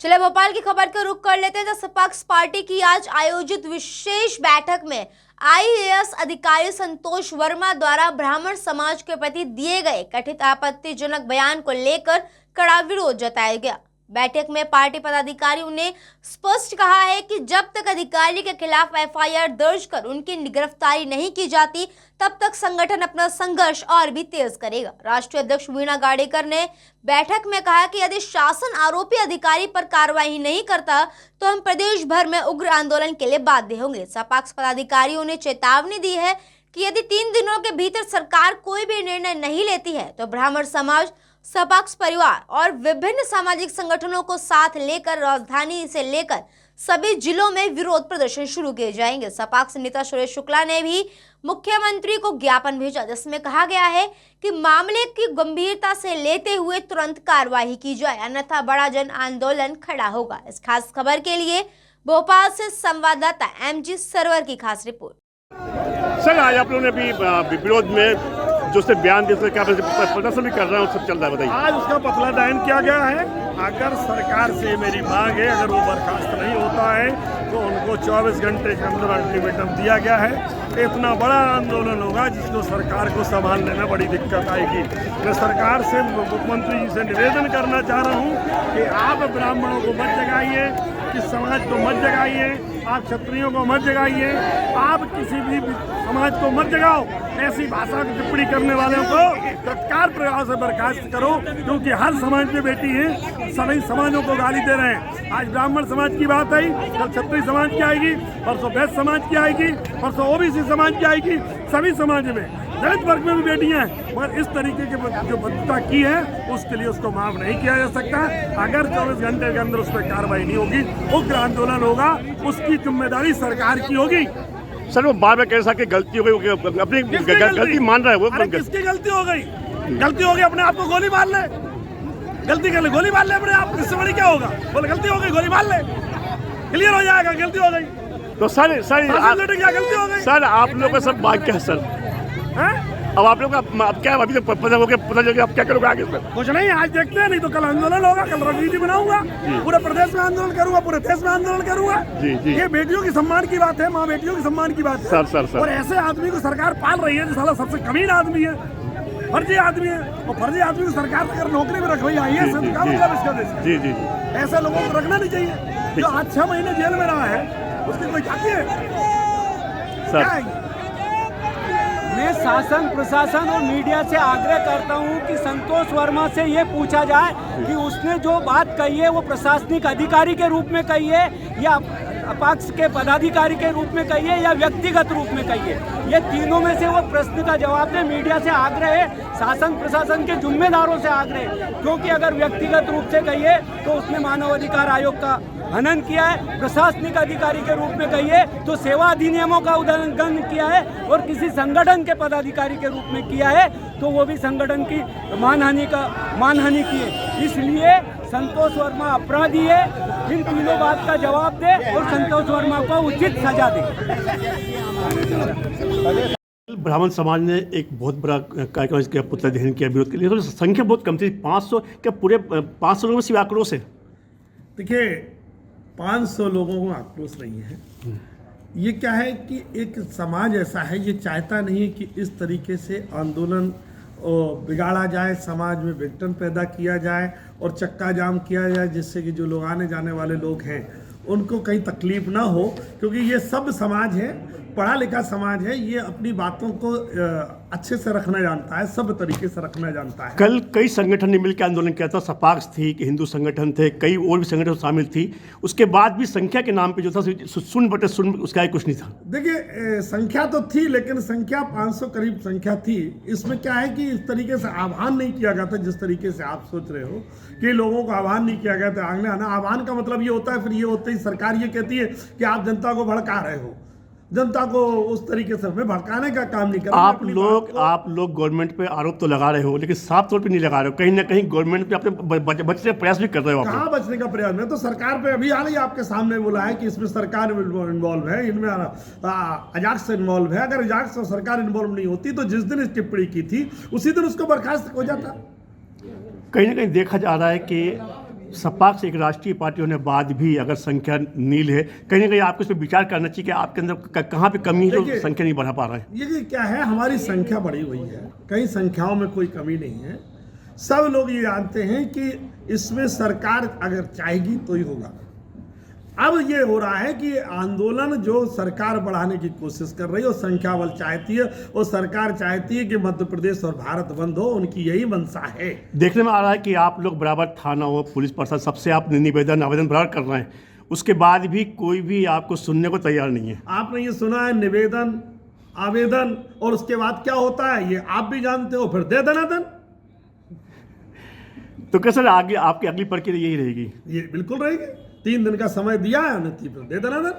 चले भोपाल की खबर का रुख कर लेते हैं। सपक्ष पार्टी की आज आयोजित विशेष बैठक में आईएएस अधिकारी संतोष वर्मा द्वारा ब्राह्मण समाज के प्रति दिए गए कथित आपत्तिजनक बयान को लेकर कड़ा विरोध जताया गया। बैठक में पार्टी पदाधिकारियों ने स्पष्ट कहा है कि जब तक अधिकारी के खिलाफ एफआईआर दर्ज कर उनकी गिरफ्तारी नहीं की जाती तब तक संगठन अपना संघर्ष और भी तेज करेगा। राष्ट्रीय अध्यक्ष वीणा गाडेकर ने बैठक में कहा कि यदि शासन आरोपी अधिकारी पर कार्रवाई नहीं करता तो हम प्रदेश भर में उग्र आंदोलन के लिए बाध्य होंगे। सपक्ष पदाधिकारियों ने चेतावनी दी है कि यदि 3 दिनों के भीतर सरकार कोई भी निर्णय नहीं लेती है तो ब्राह्मण समाज, सपक्ष परिवार और विभिन्न सामाजिक संगठनों को साथ लेकर राजधानी से लेकर सभी जिलों में विरोध प्रदर्शन शुरू किए जाएंगे। सपक्ष नेता सुरेश शुक्ला ने भी मुख्यमंत्री को ज्ञापन भेजा जिसमें कहा गया है कि मामले की गंभीरता से लेते हुए तुरंत कार्रवाई की जाए, अन्यथा बड़ा जन आंदोलन खड़ा होगा। इस खास खबर के लिए भोपाल से संवाददाता एमजी सरवर की खास रिपोर्ट। सर, आज आप लोगों ने भी विरोध में जो से बयान दे क्या प्रदर्शन भी कर रहे हैं, सब चल रहा है, बताइए। आज उसका पतला दायन किया गया है। अगर सरकार से मेरी मांग है, अगर वो बर्खास्त नहीं होता है तो उनको 24 घंटे के अंदर अल्टीमेटम दिया गया है। इतना बड़ा आंदोलन होगा जिसको सरकार को संभालने में बड़ी दिक्कत आएगी। मैं सरकार से, मुख्यमंत्री जी से निवेदन करना चाह रहा हूँ कि आप ब्राह्मणों को मत जगाइए, किस समाज को मत जगाइए, आप क्षत्रियों को मत जगाइए, आप किसी भी समाज को मत जगाओ। ऐसी भाषा की टिप्पणी करने वालों को तत्काल प्रभाव से बर्खास्त करो, क्योंकि हर समाज में बेटी है, सभी समाजों को गाली दे रहे हैं। आज ब्राह्मण समाज की बात आई, कल क्षत्रिय समाज की आएगी, परसों वैश्य समाज की आएगी, परसों ओबीसी समाज की आएगी। सभी समाज में, दलित वर्ग में भी बेटियां हैं, मगर इस तरीके की जो बदता की है उसके लिए उसको माफ नहीं किया जा सकता। अगर 24 घंटे के अंदर उस पर कार्रवाई नहीं होगी, उग्र आंदोलन होगा, उसकी जिम्मेदारी सरकार की होगी। सर, वो बार बार कह रहा कि गलती हो गई, अपनी गलती मान रहा है वो। किसकी गलती हो गई? गलती हो गई, अपने आप को गोली मार ले। गलती कर ले, गोली मार ले अपने आप, इससे बड़ी क्या होगा? बोले गलती हो गई, गोली मार ले, क्लियर हो जाएगा गलती हो गई। तो सर क्या गलती हो गई? सर, आप लोग का सब बात क्या है सर? अब आप लोग का अब क्या, अभी तो पता चल गया, आप क्या करोगे आगे सर? कुछ नहीं, आज देखते हैं, नहीं तो कल आंदोलन होगा, कल रणनीति बनाऊंगा, पूरे प्रदेश में आंदोलन करूंगा, पूरे देश में आंदोलन करूंगा। जी। ये बेटियों की सम्मान की बात है, माँ बेटियों की सम्मान की बात है। सर। और ऐसे आदमी को सरकार पाल रही है जो साला सबसे कमीन आदमी है, फर्जी आदमी है, और फर्जी आदमी को सरकार अगर नौकरी में रख रही है, ये क्या मतलब इसका देश? जी। ऐसे लोगों को रखना नहीं चाहिए। जो आज 6 महीने जेल में रहा है उसकी कोई जाती है सर? मैं शासन, प्रशासन और मीडिया से आग्रह करता हूं कि संतोष वर्मा से ये पूछा जाए कि उसने जो बात कही है वो प्रशासनिक अधिकारी के रूप में कही है या अपक्ष के पदाधिकारी के रूप में कही है या व्यक्तिगत रूप में कही है। ये तीनों में से वो प्रश्न का जवाब दे। मीडिया से आग्रह है, शासन प्रशासन के जिम्मेदारों से आग्रह है, क्योंकि अगर व्यक्तिगत रूप से कही है तो उसने मानव अधिकार आयोग का हनन किया है, प्रशासनिक अधिकारी के रूप में कही है तो सेवा अधिनियमों का उल्लंघन किया है, और किसी संगठन के पदाधिकारी के रूप में किया है तो वो भी संगठन की मानहानि की है। इसलिए संतोष वर्मा अपराधी है। इन तीनों बात का जवाब दे और संतोष वर्मा को उचित सजा दे। ब्राह्मण समाज ने एक बहुत बड़ा कार्यक्रम किया, पुतला दहन किया विरोध के लिए। तो संख्या बहुत कम थी, 500 क्या पूरे 500 लोगों में सिर्फ आक्रोश है? देखिए, 500 लोगों को आक्रोश नहीं है। ये क्या है कि एक समाज ऐसा है, ये चाहता नहीं है कि इस तरीके से आंदोलन बिगाड़ा जाए, समाज में विघटन पैदा किया जाए और चक्का जाम किया जाए, जिससे कि जो लोग आने जाने वाले लोग हैं उनको कहीं तकलीफ ना हो, क्योंकि ये सब समाज है, पढ़ा लिखा समाज है, ये अपनी बातों को अच्छे से रखना जानता है, सब तरीके से रखना जानता है। कल कई संगठन ने मिलकर आंदोलन किया था, सपक्ष थी कि हिंदू संगठन थे, कई और भी संगठन शामिल थी। उसके बाद भी संख्या के नाम पे जो था 0.0 उसका कुछ नहीं था। देखिए, संख्या तो थी, लेकिन संख्या 500 करीब संख्या थी। इसमें क्या है कि इस तरीके से आह्वान नहीं किया गया था जिस तरीके से आप सोच रहे हो कि लोगों को आह्वान नहीं किया गया था आगे आना। आह्वान का मतलब ये होता है, फिर ये होता है सरकार ये कहती है कि आप जनता को भड़का रहे हो, जनता को उस तरीके से हमें भड़काने का काम नहीं कर रहे। आप लोग गवर्नमेंट पे आरोप तो लगा रहे हो, लेकिन साफ तौर पे नहीं लगा रहे हो। कहीं ना कहीं गवर्नमेंट पे अपने बचने का प्रयास भी कर रहे हो। कहाँ बचने का प्रयास? मैं तो सरकार पे अभी हाल ही आपके सामने बोला है कि इसमें सरकार इन्वॉल्व है, इनमें अजाक्स इन्वॉल्व है। अगर अजाक्स और सरकार इन्वॉल्व नहीं होती तो जिस दिन इस टिप्पणी की थी उसी दिन उसको बर्खास्त हो जाता। कहीं ना कहीं देखा जा रहा है कि सपाक्स एक राष्ट्रीय पार्टी होने बाद भी अगर संख्या नील है, कहीं ना कहीं आपको इस पर विचार करना चाहिए कि आपके अंदर कहाँ पे कमी है जो देखिए, संख्या नहीं बढ़ा पा रहा है। ये क्या है, हमारी संख्या बढ़ी हुई है, कई संख्याओं में कोई कमी नहीं है। सब लोग ये जानते हैं कि इसमें सरकार अगर चाहेगी तो ही होगा। अब ये हो रहा है कि आंदोलन जो सरकार बढ़ाने की कोशिश कर रही है, वो संख्या बल चाहती है, वो सरकार चाहती है कि मध्य प्रदेश और भारत बंद हो, उनकी यही मंशा है। देखने में आ रहा है कि आप लोग बराबर थाना हो, पुलिस प्रशासन, सबसे आप आवेदन बराबर कर रहे हैं, उसके बाद भी कोई भी आपको सुनने को तैयार नहीं है। आपने ये सुना है निवेदन, आवेदन, और उसके बाद क्या होता है ये आप भी जानते हो, फिर दे दनादन। तो क्या सर आगे आपकी अगली प्रक्रिया यही रहेगी? ये बिल्कुल रहेगी, 3 दिन का समय दिया है, फिर दे दनादन।